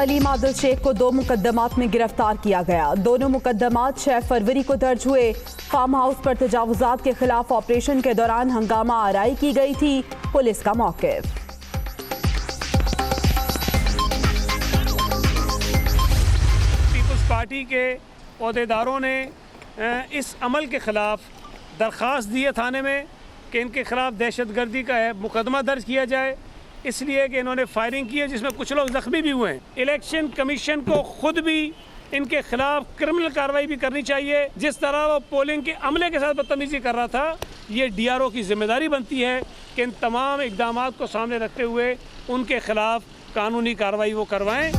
हलीम आदिल शेख को 2 मुकदमात में गिरफ्तार किया गया। दोनों मुकदमात 6 फरवरी को दर्ज हुए। फार्म हाउस पर तजावुजात के खिलाफ ऑपरेशन के दौरान हंगामा आराई की गई थी। पुलिस का मौक़िफ़। पीपल्स पार्टी के अहदेदारों ने इस अमल के खिलाफ दरख्वास्त दी है थाने में कि इनके खिलाफ दहशतगर्दी का मुकदमा दर्ज किया जाए, इसलिए कि इन्होंने फायरिंग की है जिसमें कुछ लोग जख्मी भी हुए हैं। इलेक्शन कमीशन को खुद भी इनके खिलाफ क्रिमिनल कार्रवाई भी करनी चाहिए। जिस तरह वो पोलिंग के अमले के साथ बदतमीजी कर रहा था, ये DRO की जिम्मेदारी बनती है कि इन तमाम इक़दामात को सामने रखते हुए उनके खिलाफ कानूनी कार्रवाई वो करवाएं।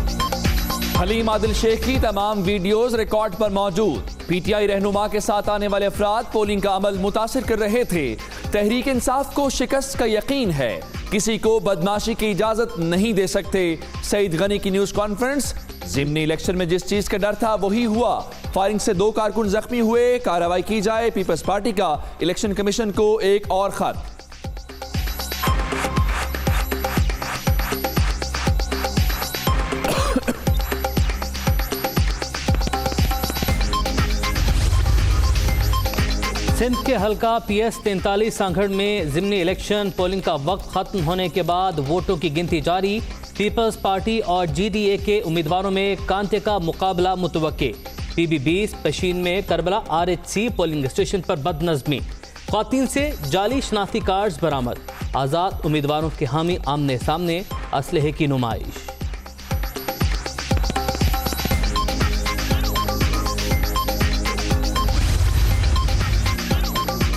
हलीम आदिल शेख की तमाम वीडियोस रिकॉर्ड पर मौजूद। PTI रहनुमा के साथ आने वाले अफराद पोलिंग का अमल मुतासिर कर रहे थे। तहरीक इंसाफ को शिकस्त का यकीन है, किसी को बदमाशी की इजाजत नहीं दे सकते। सईद गनी की न्यूज कॉन्फ्रेंस। ज़िमनी इलेक्शन में जिस चीज का डर था वही हुआ। फायरिंग से 2 कारकुन जख्मी हुए। कार्रवाई की जाए। पीपल्स पार्टी का इलेक्शन कमीशन को एक और खत। सिंध के हल्का PS 43 सांगड़ में ज़िमनी इलेक्शन पोलिंग का वक्त खत्म होने के बाद वोटों की गिनती जारी। पीपल्स पार्टी और GDA के उम्मीदवारों में कांटे का मुकाबला मुतवक्के। PB-20 पशीन में करबला RH-C पोलिंग स्टेशन पर बदनज़मी। ख़वातीन से जाली शनाख्ती कार्ड्स बरामद। आज़ाद उम्मीदवारों के हामी आमने सामने। असलहे की नुमाइश।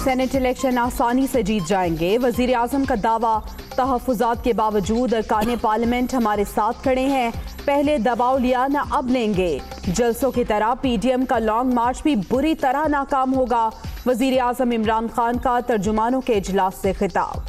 सेनेट इलेक्शन आसानी से जीत जाएंगे। वजीर आजम का दावा। तहफ़्फ़ुज़ात के बावजूद अरकान पार्लियामेंट हमारे साथ खड़े हैं। पहले दबाव लिया न अब लेंगे। जलसों की तरह PDM का लॉन्ग मार्च भी बुरी तरह नाकाम होगा। वजीर आजम इमरान खान का तर्जुमानों के इजलास से खिताब।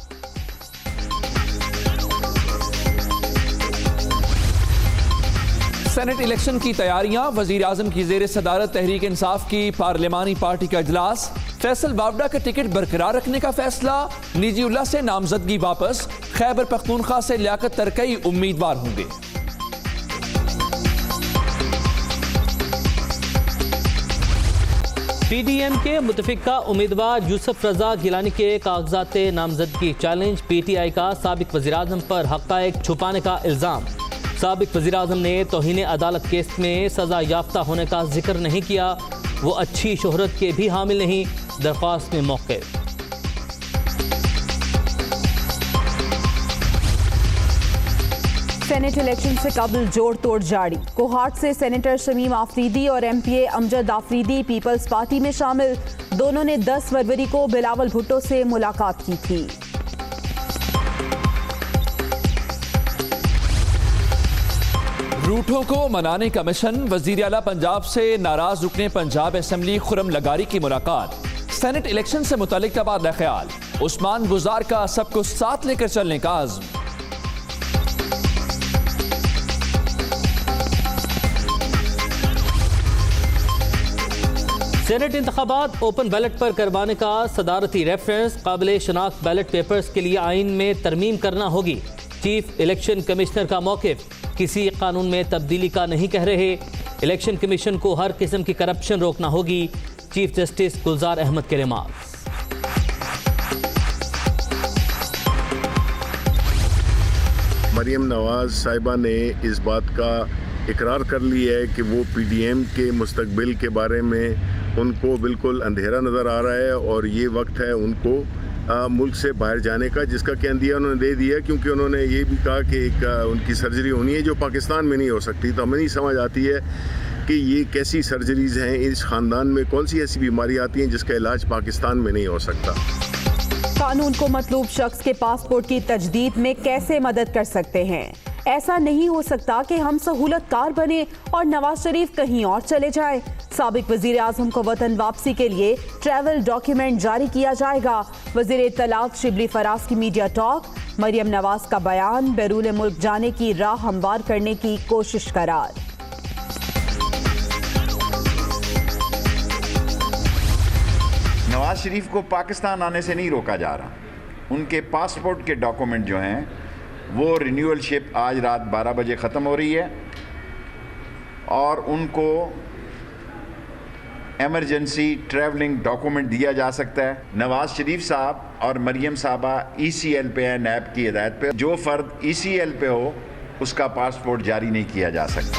सेनेट इलेक्शन की तैयारियां। वजीर आजम की जेर सदारत तहरीक इंसाफ की पार्लिमानी पार्टी का इजलास। फैसल बावडा का टिकट बरकरार रखने का फैसला। निजीउल्लाह से नामजदगी वापस। खैबर पख्तूनख्वा से लियाकत तरकई उम्मीदवार होंगे। PDM के मुतफिका उम्मीदवार यूसुफ रजा गिलानी के कागजात नामजदगी चैलेंज। PTI का साबिक वज़ीर आज़म पर हक़ाइक़ छुपाने का इल्ज़ाम। साबिक वज़ीर आज़म ने तौहीन अदालत केस में सज़ा याफ्ता होने का जिक्र नहीं किया। वो अच्छी शोहरत के भी हामिल नहीं। दरख्वास्त में मौक़िफ़। सेनेट इलेक्शन से कबल जोड़ तोड़ जारी। कोहाट से सेनेटर शमीम आफरीदी और MPA अमजद आफरीदी पीपल्स पार्टी में शामिल। दोनों ने 10 फरवरी को बिलावल भुट्टो से मुलाकात की थी। रूठों को मनाने का मिशन। वजीर आला पंजाब से नाराज रुकने पंजाब असेंबली खुरम लगारी की मुलाकात। सेनेट इलेक्शन से मुतालिक तबादला ख्याल। उस्मान गुजार का सबको साथ लेकर चलने का आज़्म। सेनेट इंतखाबात ओपन बैलेट पर करवाने का सदारती रेफरेंस। काबिल शनाख्त बैलेट पेपर्स के लिए आइन में तरमीम करना होगी। चीफ इलेक्शन कमिश्नर का मौक़िफ़। किसी कानून में तब्दीली का नहीं कह रहे। इलेक्शन कमीशन को हर किस्म की करप्शन रोकना होगी। चीफ जस्टिस गुलजार अहमद के रिमार्क्स। मरियम नवाज साहिबा ने इस बात का इकरार कर लिया है कि वो PDM के मुस्तकबिल के बारे में उनको बिल्कुल अंधेरा नज़र आ रहा है और ये वक्त है उनको मुल्क से बाहर जाने का, जिसका क्या दिया उन्होंने दे दिया, क्योंकि उन्होंने ये भी कहा कि एक उनकी सर्जरी होनी है जो पाकिस्तान में नहीं हो सकती। तो हमें नहीं समझ आती है कि ये कैसी सर्जरीज़ हैं, इस ख़ानदान में कौन सी ऐसी बीमारी आती हैं जिसका इलाज पाकिस्तान में नहीं हो सकता। कानून को मतलूब शख्स के पासपोर्ट की तजदीद में कैसे मदद कर सकते हैं? ऐसा नहीं हो सकता कि हम सहूलतकार बने और नवाज शरीफ कहीं और चले जाएं। साबिक वजीर आजम को वतन वापसी के लिए ट्रैवल डॉक्यूमेंट जारी किया जाएगा। वजीर इत्तलात शिबली फराज की मीडिया टॉक। मरियम नवाज का बयान। बैरून मुल्क जाने की राह हमवार करने की कोशिश करार। नवाज शरीफ को पाकिस्तान आने से नहीं रोका जा रहा। उनके पासपोर्ट के डॉक्यूमेंट जो हैं वो रिन्यूअलशिप आज रात 12 बजे ख़त्म हो रही है और उनको एमरजेंसी ट्रैवलिंग डॉक्यूमेंट दिया जा सकता है। नवाज शरीफ साहब और मरियम साहबा ECL पे हैं, नैब की हिदायत पे। जो फर्द ECL पे हो उसका पासपोर्ट जारी नहीं किया जा सकता।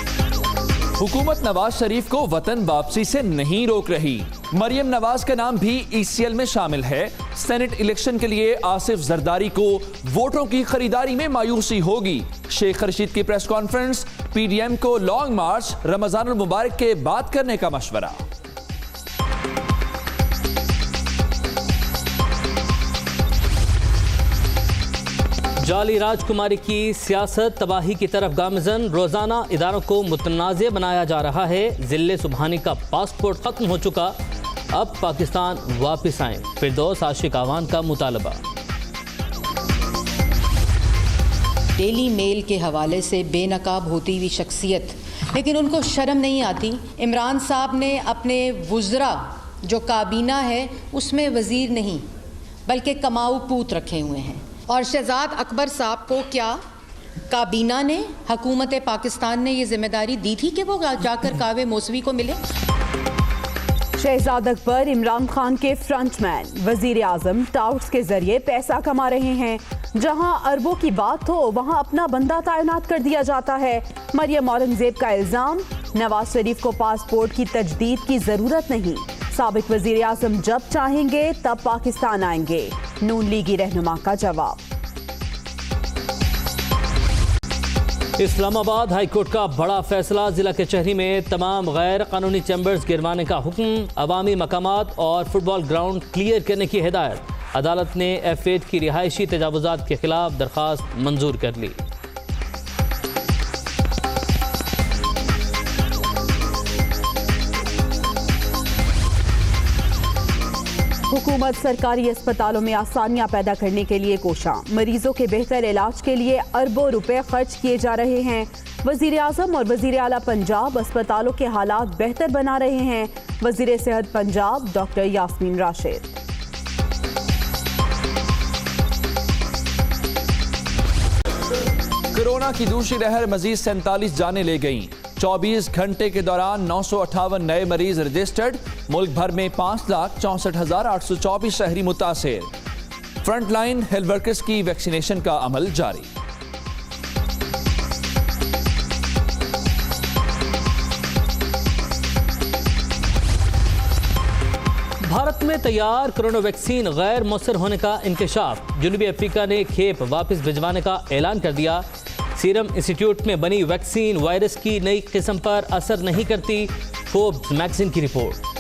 हुकूमत नवाज शरीफ को वतन वापसी से नहीं रोक रही। मरियम नवाज का नाम भी ECL में शामिल है। सेनेट इलेक्शन के लिए आसिफ जरदारी को वोटों की खरीदारी में मायूसी होगी। शेख रशीद की प्रेस कॉन्फ्रेंस, PDM को लॉन्ग मार्च रमजानुल मुबारक के बाद करने का मशवरा। जाली राजकुमारी की सियासत तबाही की तरफ गामजन। रोजाना इदारों को मुतनाज़ बनाया जा रहा है। जिले सुबहानी का पासपोर्ट खत्म हो चुका, अब पाकिस्तान वापस आए। फिरदौस आशिक आवान का मुतालबा। डेली मेल के हवाले से बेनकाब होती हुई शख्सियत, लेकिन उनको शर्म नहीं आती। इमरान साहब ने अपने वुज़रा जो काबीना है उसमें वज़ीर नहीं बल्कि कमाऊ पूत रखे हुए हैं। और शहजाद अकबर साहब को क्या काबीना ने, हुकूमत पाकिस्तान ने ये जिम्मेदारी दी थी कि वो जाकर कावे मौसवी को मिले? शहजाद अकबर इमरान खान के फ्रंटमैन, वजीर आजम टाउट्स के जरिए पैसा कमा रहे हैं। जहां अरबों की बात हो वहां अपना बंदा तैनात कर दिया जाता है। मरियम औरंगजेब का इल्जाम, नवाज शरीफ को पासपोर्ट की तजदीद की जरूरत नहीं। साबिक वजीर आजम जब चाहेंगे तब पाकिस्तान आएंगे। नून लीगी रहनुमा का जवाब। इस्लामाबाद हाईकोर्ट का बड़ा फैसला। जिला कचहरी में तमाम गैर कानूनी चैम्बर्स गिरवाने का हुक्म। अवामी मकामात और फुटबॉल ग्राउंड क्लियर करने की हिदायत। अदालत ने F8 की रिहायशी तजावुजात के खिलाफ दरखास्त मंजूर कर ली। हुकूमत सरकारी अस्पतालों में आसानियां पैदा करने के लिए कोशां। मरीजों के बेहतर इलाज के लिए अरबों रुपए खर्च किए जा रहे हैं। वजीर आजम और वजीर आला पंजाब अस्पतालों के हालात बेहतर बना रहे हैं। वजीर सेहत पंजाब डॉक्टर यास्मीन राशिद। कोरोना की दूसरी लहर मजीद 47 जानें ले गईं। 24 घंटे के दौरान 958 नए मरीज रजिस्टर्ड। मुल्क भर में 5,64,824 शहरी मुतासिर। फ्रंटलाइन हेल्थ वर्कर्स की वैक्सीनेशन का अमल जारी। भारत में तैयार कोरोना वैक्सीन गैर मौसर होने का इंकशाफ। जनूबी अफ्रीका ने खेप वापस भिजवाने का ऐलान कर दिया। सीरम इंस्टीट्यूट में बनी वैक्सीन वायरस की नई किस्म पर असर नहीं करती। फोर्ब्स मैगजीन की रिपोर्ट।